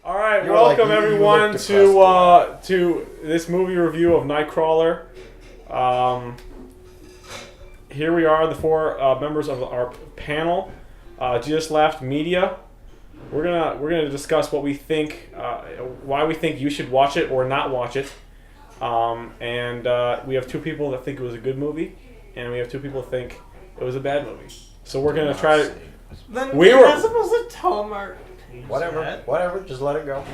All right, You welcome you everyone look depressed. to this movie review of Nightcrawler. Here we are, the four members of our panel. Just left media. We're gonna discuss what we think, why we think you should watch it or not watch it. And we have two people that think it was a good movie, and we have two people that think it was a bad movie. So we're gonna try to. Then We you're were- not supposed to tell them our Whatever, just let it go.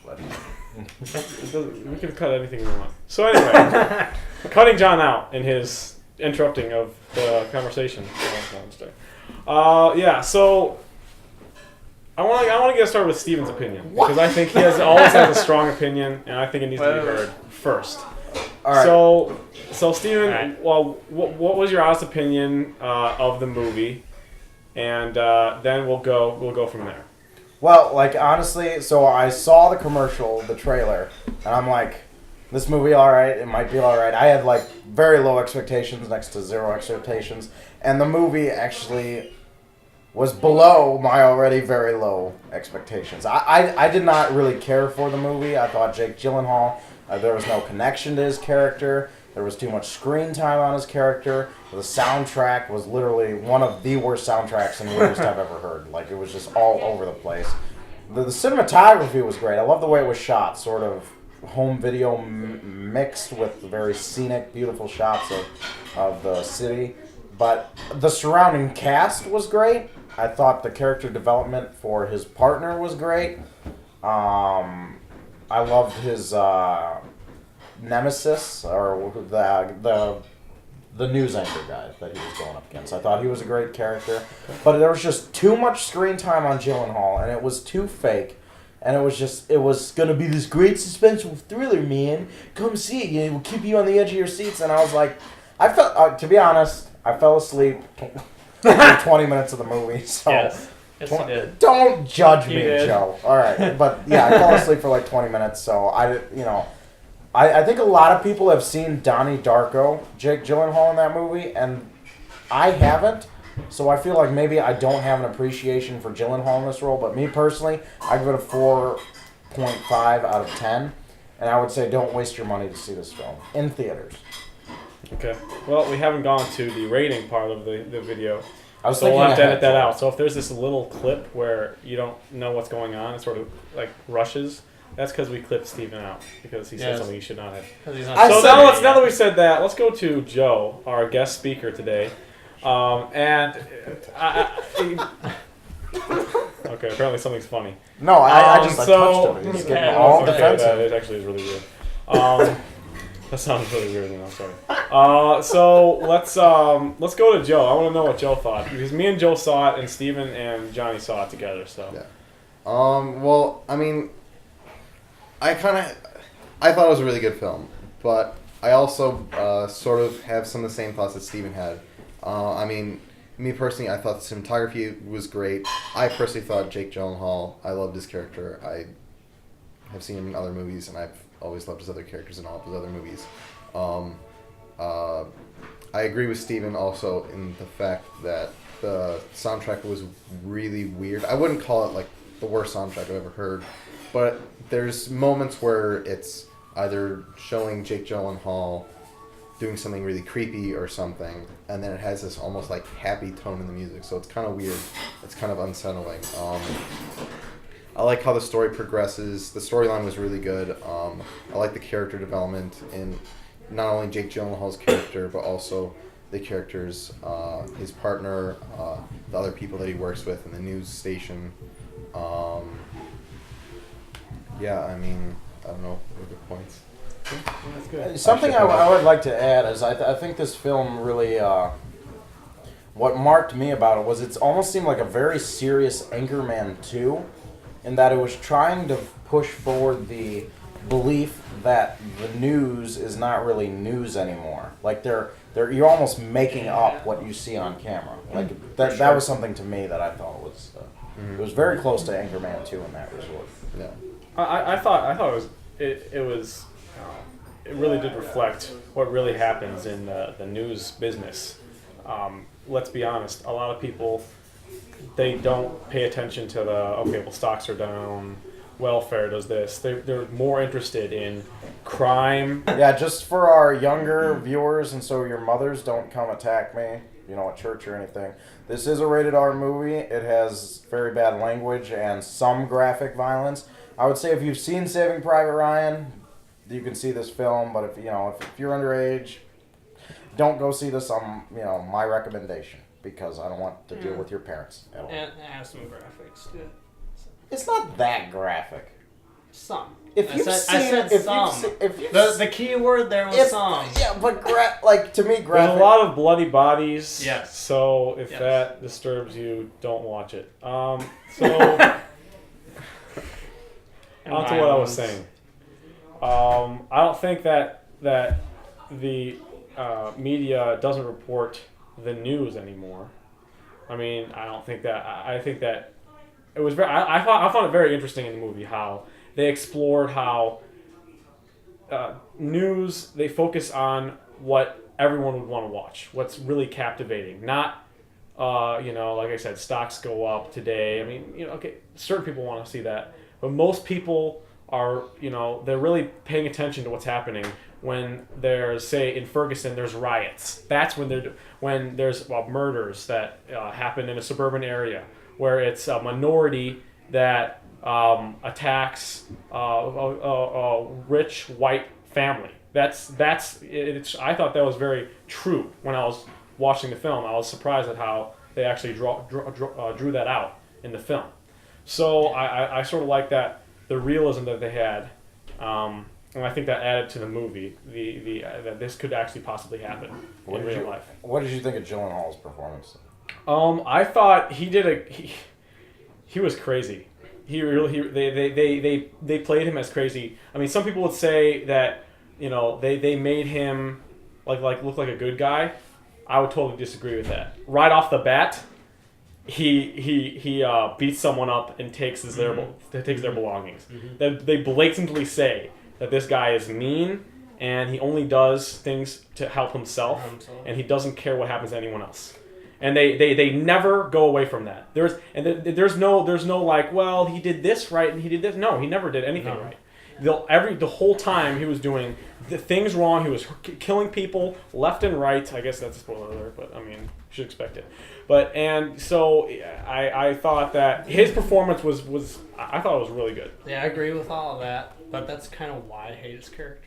We can cut anything we want. So anyway, cutting John out in his interrupting of the conversation. Yeah. So I want to get started with Steven's opinion because I think he always has a strong opinion, and I think it needs to be heard first. All right. So Steven, well, what was your honest opinion of the movie, and then we'll go from there. Well, like, honestly, so I saw the commercial, the trailer, and I'm like, this movie, alright, it might be alright. I had, like, very low expectations next to zero expectations, and the movie actually was below my already very low expectations. I did not really care for the movie. I thought Jake Gyllenhaal, there was no connection to his character. There was too much screen time on his character. The soundtrack was literally one of the worst soundtracks and weirdest I've ever heard. Like, it was just all over the place. The cinematography was great. I love the way it was shot, sort of home video mixed with very scenic, beautiful shots of the city. But the surrounding cast was great. I thought the character development for his partner was great. I loved his nemesis, or the news anchor guy that he was going up against. I thought he was a great character, but there was just too much screen time on Gyllenhaal, and it was too fake. And it was gonna be this great suspenseful thriller, man. Come see it, it will keep you on the edge of your seats. And I was like, I felt, to be honest, I fell asleep after 20 minutes of the movie. So Yes, you did. don't judge me, did. Joe. All right, but yeah, I fell asleep for like 20 minutes. So I think a lot of people have seen Donnie Darko, Jake Gyllenhaal in that movie, and I haven't. So I feel like maybe I don't have an appreciation for Gyllenhaal in this role. But me personally, I give it a 4.5 out of 10. And I would say don't waste your money to see this film in theaters. Okay. Well, we haven't gone to the rating part of the video. I was So we'll thinking have to ahead. edit that out. So if there's this little clip where you don't know what's going on, it sort of like rushes, that's because we clipped Steven out because he said Yes. something he should not have. 'Cause he's not I So said- now that we said that, let's go to Joe, our guest speaker today. And okay, apparently something's funny. No, I just so- touched him. He's Okay, getting all Okay, defensive. that actually is really weird. That sounds really weird. I'm sorry. So let's go to Joe. I want to know what Joe thought because me and Joe saw it, and Steven and Johnny saw it together. So Yeah. Well, I mean, I thought it was a really good film, but I also sort of have some of the same thoughts that Steven had. I mean, me personally, I thought the cinematography was great. I personally thought Jake Gyllenhaal, I loved his character. I have seen him in other movies, and I've always loved his other characters in all of his other movies. I agree with Steven also in the fact that the soundtrack was really weird. I wouldn't call it like the worst soundtrack I've ever heard, but there's moments where it's either showing Jake Gyllenhaal doing something really creepy or something, and then it has this almost like happy tone in the music, so it's kind of weird. It's kind of unsettling. I like how the story progresses. The storyline was really good. I like the character development in not only Jake Gyllenhaal's character, but also the characters, his partner, the other people that he works with in the news station. Yeah, I mean, I don't know, what are good points. that's good. Something I would like to add is I think this film really, what marked me about it was it almost seemed like a very serious Anchorman 2, in that it was trying to push forward the belief that the news is not really news anymore. Like you're almost making up what you see on camera. Like that was something to me that I thought was it was very close to Anchorman 2 in that resort. Yeah. I thought it really did reflect what really happens in the news business. Let's be honest, a lot of people, they don't pay attention to stocks are down, welfare does this. They're more interested in crime. Yeah, just for our younger viewers, and so your mothers don't come attack me, at church or anything. This is a rated R movie. It has very bad language and some graphic violence. I would say if you've seen Saving Private Ryan, you can see this film. But if you're underage, don't go see this on my recommendation, because I don't want to deal with your parents at all. And it has some graphics too. It's not that graphic. Some. If you've seen, The key word there was some. Yeah, but to me, graphic. There's a lot of bloody bodies. Yes. So if that disturbs you, don't watch it. So on to what I was saying. I don't think that the media doesn't report the news anymore. I mean, I don't think that. I think that it was very. I found it very interesting in the movie how they explored how news, they focus on what everyone would want to watch, what's really captivating. Not, like I said, stocks go up today. I mean, okay, certain people want to see that, but most people are, they're really paying attention to what's happening when there's, say, in Ferguson, there's riots. That's when there's murders that happen in a suburban area where it's a minority that attacks a rich white family. That's it. I thought that was very true when I was watching the film. I was surprised at how they actually drew that out in the film. So I sort of like that, the realism that they had, and I think that added to the movie that this could actually possibly happen in real life. What did you think of Gyllenhaal's performance? I thought he was crazy. They played him as crazy. I mean, some people would say that they made him look like a good guy. I would totally disagree with that. Right off the bat, he beats someone up and takes their belongings. Mm-hmm. They blatantly say that this guy is mean and he only does things to help himself, and he doesn't care what happens to anyone else. And they never go away from that. There's no like, well, he did this right and he did this. No, he never did anything right. The whole time he was doing the things wrong. He was killing people left and right. I guess that's a spoiler alert, but I mean, you should expect it. And so I thought that his performance was I thought it was really good. Yeah, I agree with all of that, but that's kind of why I hate his character.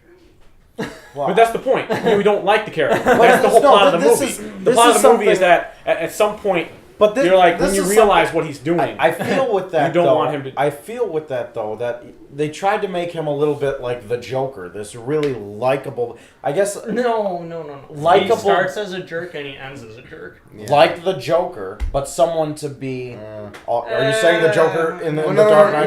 Well, but that's the point. You don't like the character. That's the whole plot of the movie. The plot of the movie is that at some point, you're like, when you realize what he's doing, I feel with that. You don't want him to. I feel with that though that they tried to make him a little bit like the Joker, this really likable. I guess no. Likable. He starts as a jerk and he ends as a jerk. Yeah. Like the Joker, but someone to be. Are you saying the Joker in the Dark Knight?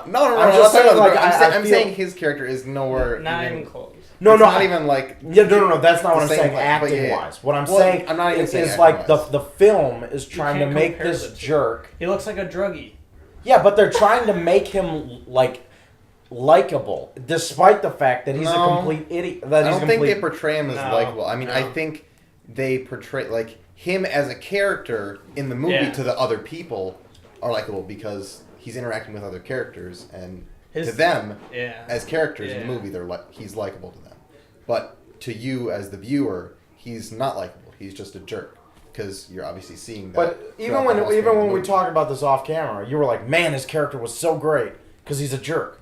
No. I'm saying his character is nowhere. Not even close. No, not even like. Yeah, no. That's not what I'm saying. Acting wise, what I'm saying is like the film is trying to make this jerk. He looks like a druggie. Yeah, but they're trying to make him like likable, despite the fact that he's a complete idiot. I don't think they portray him as likable. I mean, I think they portray like him as a character in the movie to the other people are likable because he's interacting with other characters, and to them as characters in the movie, he's likable to them. But to you as the viewer, he's not likable. He's just a jerk. Because you're obviously seeing that. But even when we talked about this off camera, you were like, "Man, his character was so great because he's a jerk."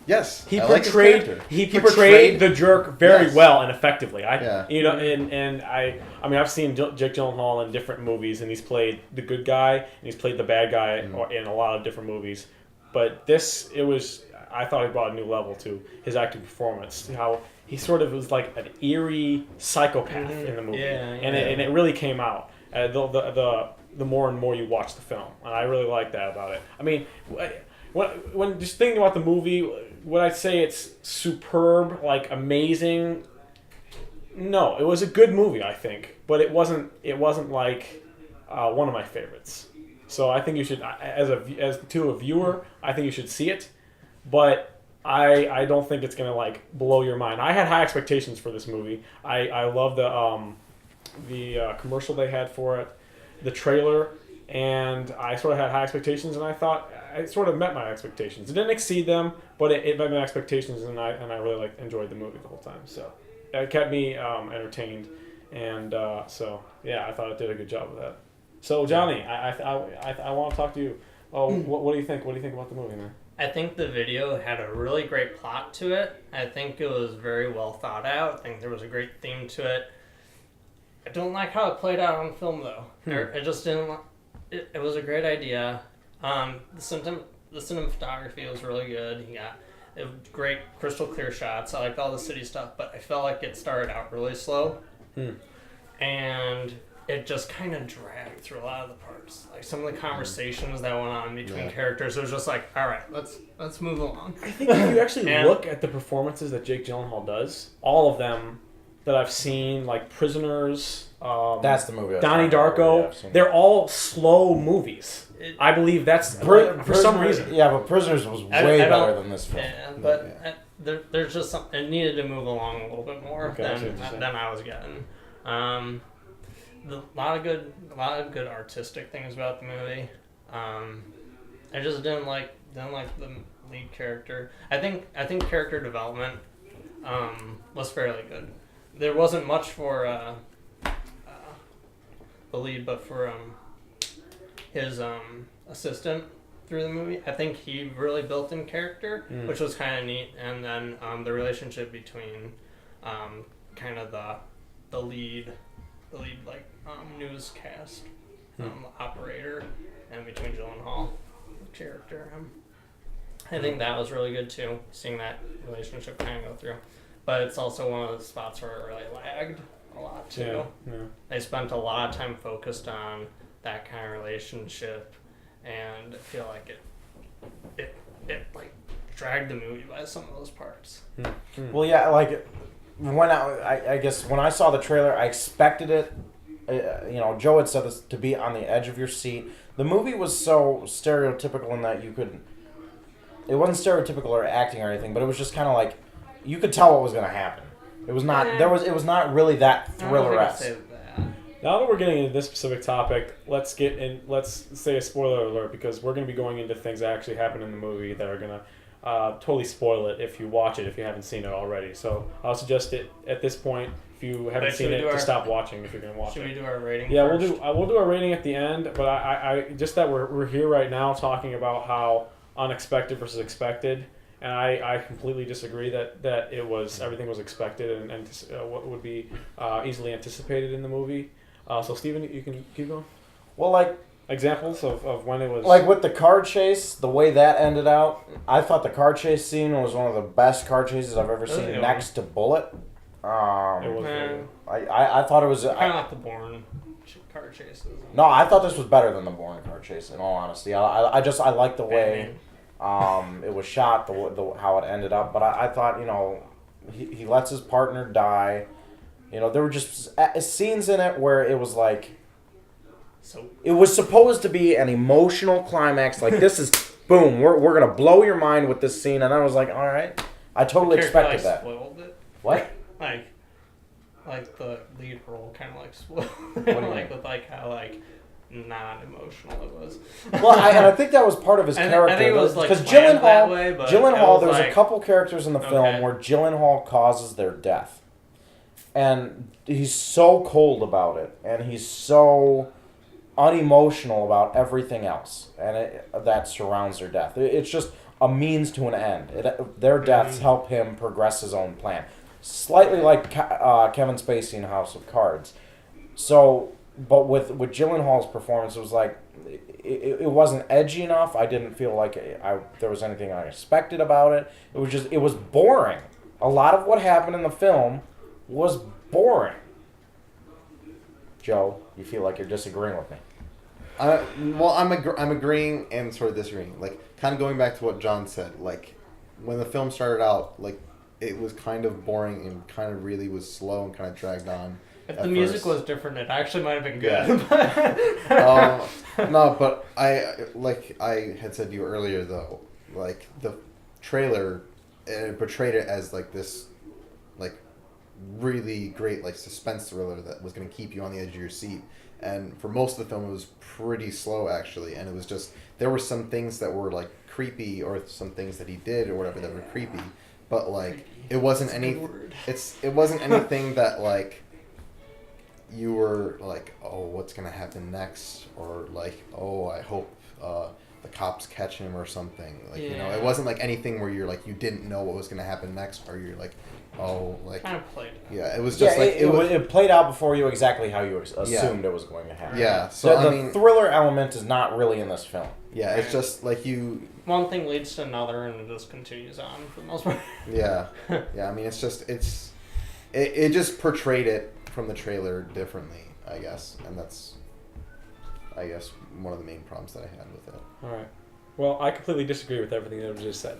Yes, he portrayed the jerk very well and effectively. I mean, I've seen Jake Gyllenhaal in different movies, and he's played the good guy and he's played the bad guy in a lot of different movies. But I thought he brought a new level to his acting performance. How he sort of was like an eerie psychopath in the movie, and it really came out the more and more you watch the film, and I really like that about it. I mean, when just thinking about the movie, would I say it's superb, like amazing? No, it was a good movie, I think, but it wasn't like one of my favorites. So I think you should, as a viewer, I think you should see it, but I don't think it's gonna like blow your mind. I had high expectations for this movie. I love the commercial they had for it, the trailer, and I sort of had high expectations, and I thought I sort of met my expectations. It didn't exceed them, but it met my expectations, and I really enjoyed the movie the whole time. So it kept me entertained, and so yeah, I thought it did a good job with that. So Johnny, I want to talk to you. Oh, what do you think? What do you think about the movie, man? I think the video had a really great plot to it. I think it was very well thought out. I think there was a great theme to it. I don't like how it played out on film, though. I just didn't. It was a great idea. The cinematography was really good. He got great crystal clear shots. I liked all the city stuff, but I felt like it started out really slow, and it just kind of dragged through a lot of the parts. Like some of the conversations that went on between characters, it was just like, all right, let's move along. I think if you actually look at the performances that Jake Gyllenhaal does, all of them that I've seen, like Prisoners, that's the movie. Donnie Darko, they're all slow movies. I believe that's for some reason. Yeah, but Prisoners was way better than this film. Yeah, but there's just something. It needed to move along a little bit more than I was getting. A lot of good artistic things about the movie. I just didn't like the lead character. I think character development was fairly good. There wasn't much for the lead, but for his assistant through the movie. I think he really built in character, which was kind of neat. And then the relationship between kind of the lead newscast operator and between Gyllenhaal character. I think that was really good too, seeing that relationship kind of go through. But it's also one of the spots where it really lagged a lot too. Yeah. They spent a lot of time focused on that kind of relationship, and I feel like it like dragged the movie by some of those parts. Well, yeah, like when I guess when I saw the trailer, I expected it. Joe had said this, to be on the edge of your seat. The movie was so stereotypical in that it wasn't stereotypical or acting or anything, but it was just kind of like you could tell what was going to happen. It was not it was not really that thriller-esque. Now that we're getting into this specific topic, let's say a spoiler alert, because we're going to be going into things that actually happen in the movie that are going to totally spoil it if you watch it, if you haven't seen it already. So I'll suggest it at this point, if you haven't seen it, to stop watching if you're going to watch it. Should we do our rating first? Yeah, we'll do our rating at the end, but I just that we're here right now talking about how unexpected versus expected, and I completely disagree that it was everything was expected and what would be easily anticipated in the movie. So Steven, you can keep going. Well, like examples of when it was like with the car chase, the way that ended out, I thought the car chase scene was one of the best car chases I've ever seen, next to Bullet. It was I thought it was kind of like the Bourne car chases. No, I thought this was better than the Bourne car chase. In all honesty, I like the way it was shot, the how it ended up. But I thought he lets his partner die. There were just scenes in it where it was like. So it was supposed to be an emotional climax. Like this is boom. We're gonna blow your mind with this scene, and I was like, all right. I totally expected that. Spoiled it. What? Like the lead role kind of like spoiled. With like how non-emotional it was. Well, I think that was part of his character. I think it was because Gyllenhaal, there's a couple characters in the film where Gyllenhaal causes their death, and he's so cold about it, and he's so unemotional about everything else, and that surrounds their death. It's just a means to an end. Their deaths help him progress his own plan. Slightly like Kevin Spacey in House of Cards. So, but with Gyllenhaal's performance, it was like it wasn't edgy enough. I didn't feel like there was anything I expected about it. It was boring. A lot of what happened in the film was boring. Joe, you feel like you're disagreeing with me. Well, I'm agreeing and sort of disagreeing. Like, kind of going back to what John said. Like, when the film started out, like, it was kind of boring and kind of really was slow and kind of dragged on. If the music was different, it actually might have been good. Yeah. No, but I had said to you earlier, though, like, the trailer portrayed it as, like, this, like, really great, like, suspense thriller that was going to keep you on the edge of your seat. And for most of the film, it was pretty slow actually, and it was just there were some things that were like creepy, or some things that he did or whatever that were creepy, but like it wasn't it wasn't anything that like you were like, oh, what's gonna happen next, or like, oh, I hope the cops catch him or something. Like, you know, it wasn't like anything where you're like you didn't know what was gonna happen next, or you're like, oh, like kind of played out. Yeah, it was just like it played out before you exactly how you assumed it was going to happen. Yeah, so the thriller element is not really in this film. Yeah, it's just like you. One thing leads to another, and it just continues on for the most part. Yeah, yeah. I mean, it's just it just portrayed it from the trailer differently, I guess, and that's, I guess, one of the main problems that I had with it. All right. Well, I completely disagree with everything that was just said.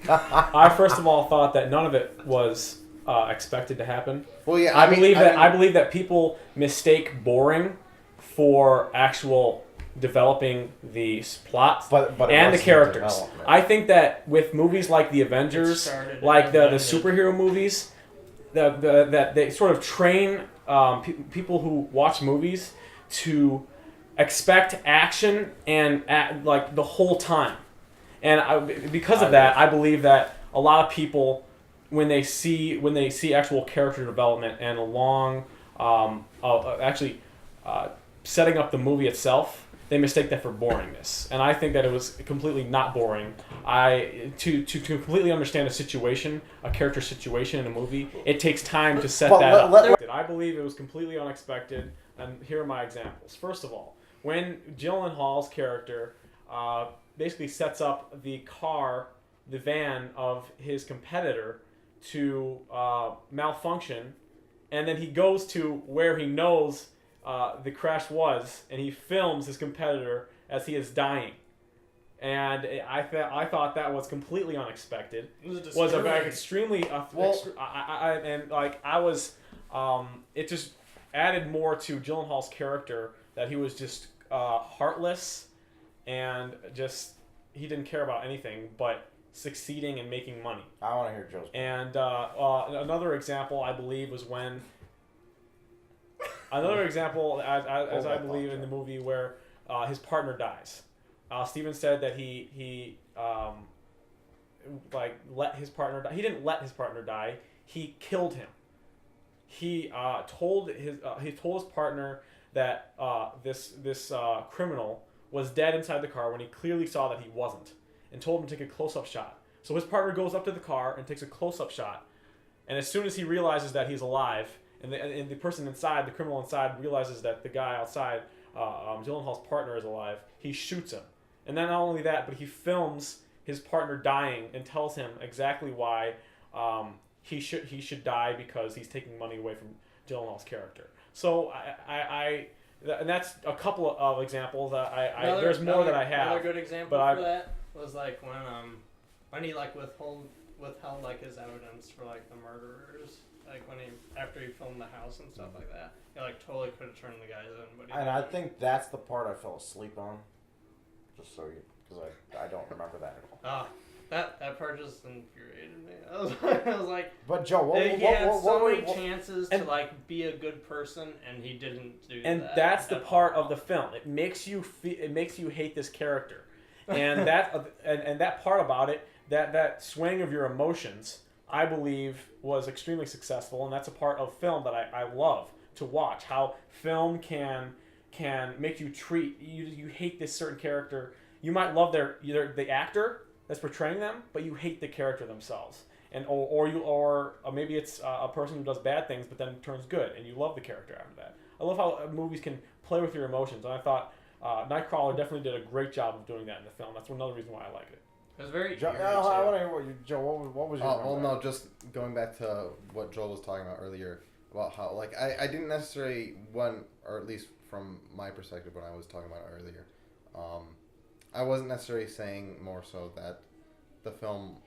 I first of all thought that none of it was expected to happen. Well, yeah, I believe that people mistake boring for actual developing the plot and the characters. I think that with movies like the Avengers, like the superhero movies, that they sort of train people who watch movies to expect action and like the whole time. And because of that, I believe that a lot of people, when they see actual character development and setting up the movie itself, they mistake that for boringness. And I think that it was completely not boring. To completely understand a character situation in a movie, it takes time to set that up. I believe it was completely unexpected, and here are my examples. First of all, when Gyllenhaal's character basically sets up the van of his competitor to malfunction, and then he goes to where he knows the crash was, and he films his competitor as he is dying. And I thought that was completely unexpected. It was a very extremely it just added more to Gyllenhaal's character, that he was just heartless and just he didn't care about anything but succeeding and making money. I want to hear Joe's. And another example, I believe, was when as I believe in the movie where his partner dies. Steven said that he let his partner die. He didn't let his partner die. He killed him. He told his partner that this criminal was dead inside the car when he clearly saw that he wasn't, and told him to take a close-up shot. So his partner goes up to the car and takes a close-up shot, and as soon as he realizes that he's alive, and the person inside, the criminal inside, realizes that the guy outside, Gyllenhaal's partner, is alive, he shoots him. And then not only that, but he films his partner dying and tells him exactly why he should die, because he's taking money away from Gyllenhaal's character. So and that's a couple of examples. There's more that I have. Another good example for that was like when he like withheld like his evidence for like the murderers. Like after he filmed the house and stuff like that, he like totally could have turned the guys in. But I think that's the part I fell asleep on. Just so because I don't remember that at all. That part just infuriated me. I was like, but Joe, he had so many chances to like be a good person, and he didn't do that. And that's the part of the film. It makes you hate this character, and that part about it, that swing of your emotions, I believe, was extremely successful, and that's a part of film that I love to watch. How film can make you you hate this certain character. You might love the actor that's portraying them, but you hate the character themselves, and or maybe it's a person who does bad things but then turns good, and you love the character after that. I love how movies can play with your emotions, and I thought Nightcrawler definitely did a great job of doing that in the film. That's another reason why I like it. It was very. Joe, I want to hear Joe. What was your? Well, no, just going back to what Joel was talking about earlier about how like I didn't necessarily or at least from my perspective when I was talking about it earlier, I wasn't necessarily saying more so that the film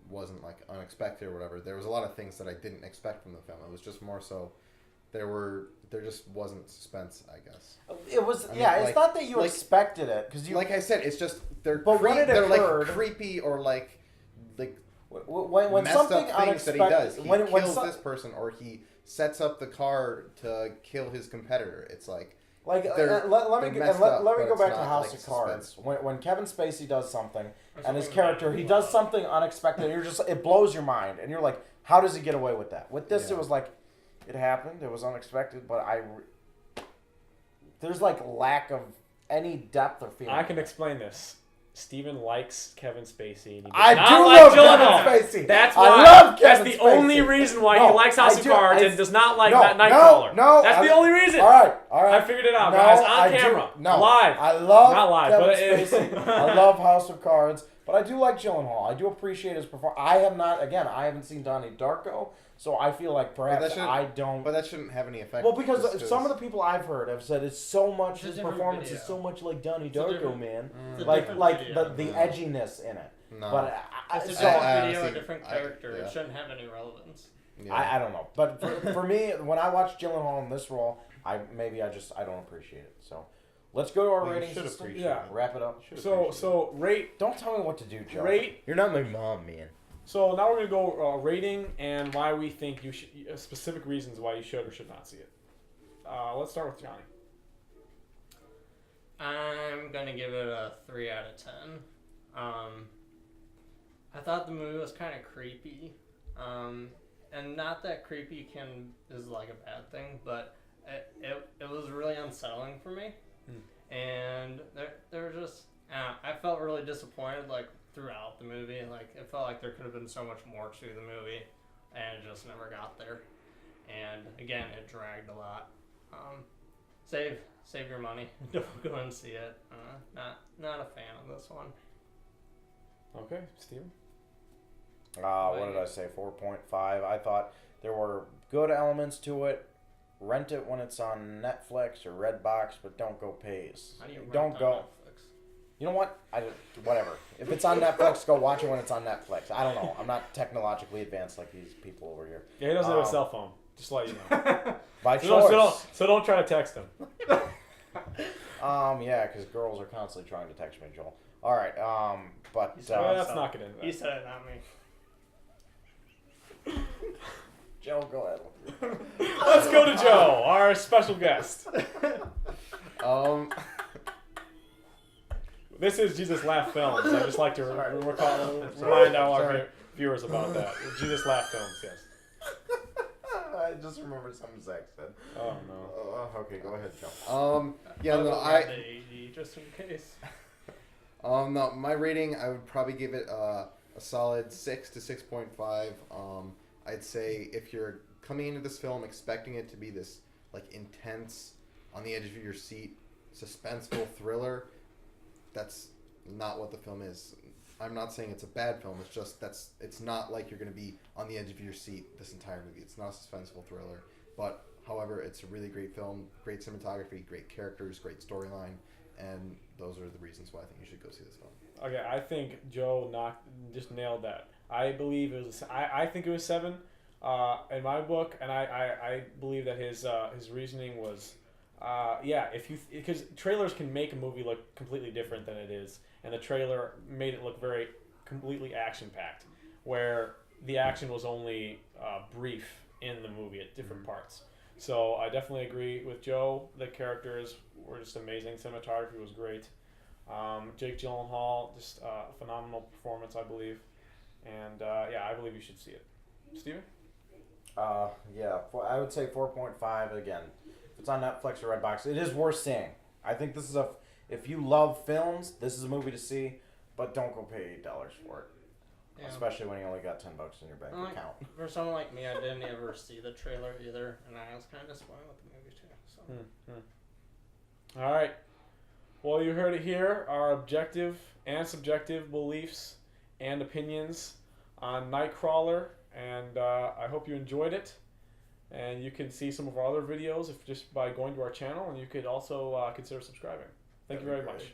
wasn't like unexpected or whatever. There was a lot of things that I didn't expect from the film. It was just more so there just wasn't suspense, I guess. It was it's not that you expected it, because like I said, it's just they're like creepy or like when messed something up things that he does. He kills when this person, or he sets up the car to kill his competitor. It's like Like, They're- let me they're messed up, let me but go it's back to not, House like, of Cards. When Kevin Spacey does something, Or and his something character, bad. he does something unexpected, and you're just, it blows your mind, and you're like, how does he get away with that? With this, Yeah. it was like, it happened, it was unexpected, but there's like lack of any depth or feeling. I can explain this. Steven likes Kevin Spacey. And he does I not do like love Gyllenhaal. Kevin Spacey. That's I why. love That's Kevin the Spacey. only reason why No, he likes House of Cards and does not like Nightcrawler. That's the only reason. All right. I figured it out, No, guys. On I do- camera. no, Live. I love Not live, Kevin but it- Spacey. I love House of Cards, but I do like Gyllenhaal. I do appreciate his performance. I haven't seen Donnie Darko, so I feel like perhaps I don't. But that shouldn't have any effect. Well, because just some of the people I've heard have said it's so much. It's a His different performance video. is so much like Donnie It's a Darko, different- man. It's a Like different video. the edginess in it. No. But It's a so different I video, a honestly- different I- character. yeah. It shouldn't have any relevance. Yeah. I don't know. But for me, when I watch Gyllenhaal in this role, I don't appreciate it. So let's go to our Well, you rating should system. appreciate Yeah. it. Wrap it up. So rate. Don't tell me what to do, Joe. Rate. You're not my mom, man. So now we're gonna go rating and why we think you should. Specific reasons why you should or should not see it. Let's start with Johnny. I'm gonna give it a 3 out of 10. I thought the movie was kind of creepy, and not that creepy is like a bad thing, but it was really unsettling for me, and there were just I felt really disappointed like throughout the movie. Like it felt like there could have been so much more to the movie, and it just never got there. And again, it dragged a lot. Save your money. Don't go and see it. Not a fan of this one. Okay, Steven. What did I say? 4.5. I thought there were good elements to it. Rent it when it's on Netflix or Redbox, but don't go pays. How do you rent Don't on go. Netflix? You know what? Whatever. If it's on Netflix, go watch it when it's on Netflix. I don't know. I'm not technologically advanced like these people over here. Yeah, he doesn't have a cell phone. Just to let you know. By So choice. don't try to text him. Yeah, because girls are constantly trying to text me, Joel. All right. But Let's not get into You that. said it, not me. Joe, go ahead. Let's go to Joe, our special guest. This is Jesus Laugh Films. I just like to remind all our viewers about that. Jesus Laugh Films, yes. I just remembered something Zach said. Oh no. Okay, go ahead, Joe. Yeah, I'll no, go grab the AD just in case. no, my rating, I would probably give it a solid 6 to 6.5. I'd say if you're coming into this film expecting it to be this like intense, on the edge of your seat, suspenseful thriller, that's not what the film is. I'm not saying it's a bad film. It's just it's not like you're going to be on the edge of your seat this entire movie. It's not a suspenseful thriller, but however, it's a really great film, great cinematography, great characters, great storyline, and those are the reasons why I think you should go see this film. Okay, I think Joe just nailed that. I believe it was. I think it was 7 in my book, and I believe that his reasoning was, because trailers can make a movie look completely different than it is, and the trailer made it look very completely action packed, where the action was only brief in the movie at different parts. So I definitely agree with Joe. The characters were just amazing. Cinematography was great. Jake Gyllenhaal, just a phenomenal performance, I believe. And I believe you should see it. Steven? I would say 4.5 again. If it's on Netflix or Redbox, it is worth seeing. I think this is if you love films, this is a movie to see, but don't go pay $8 for it. Yeah. Especially when you only got $10 in your bank account. For someone like me, I didn't ever see the trailer either, and I was kind of disappointed with the movie too. So. All right. Well, you heard it here. Our objective and subjective beliefs and opinions on Nightcrawler, and I hope you enjoyed it. And you can see some of our other videos just by going to our channel, and you could also consider subscribing. Thank you very much.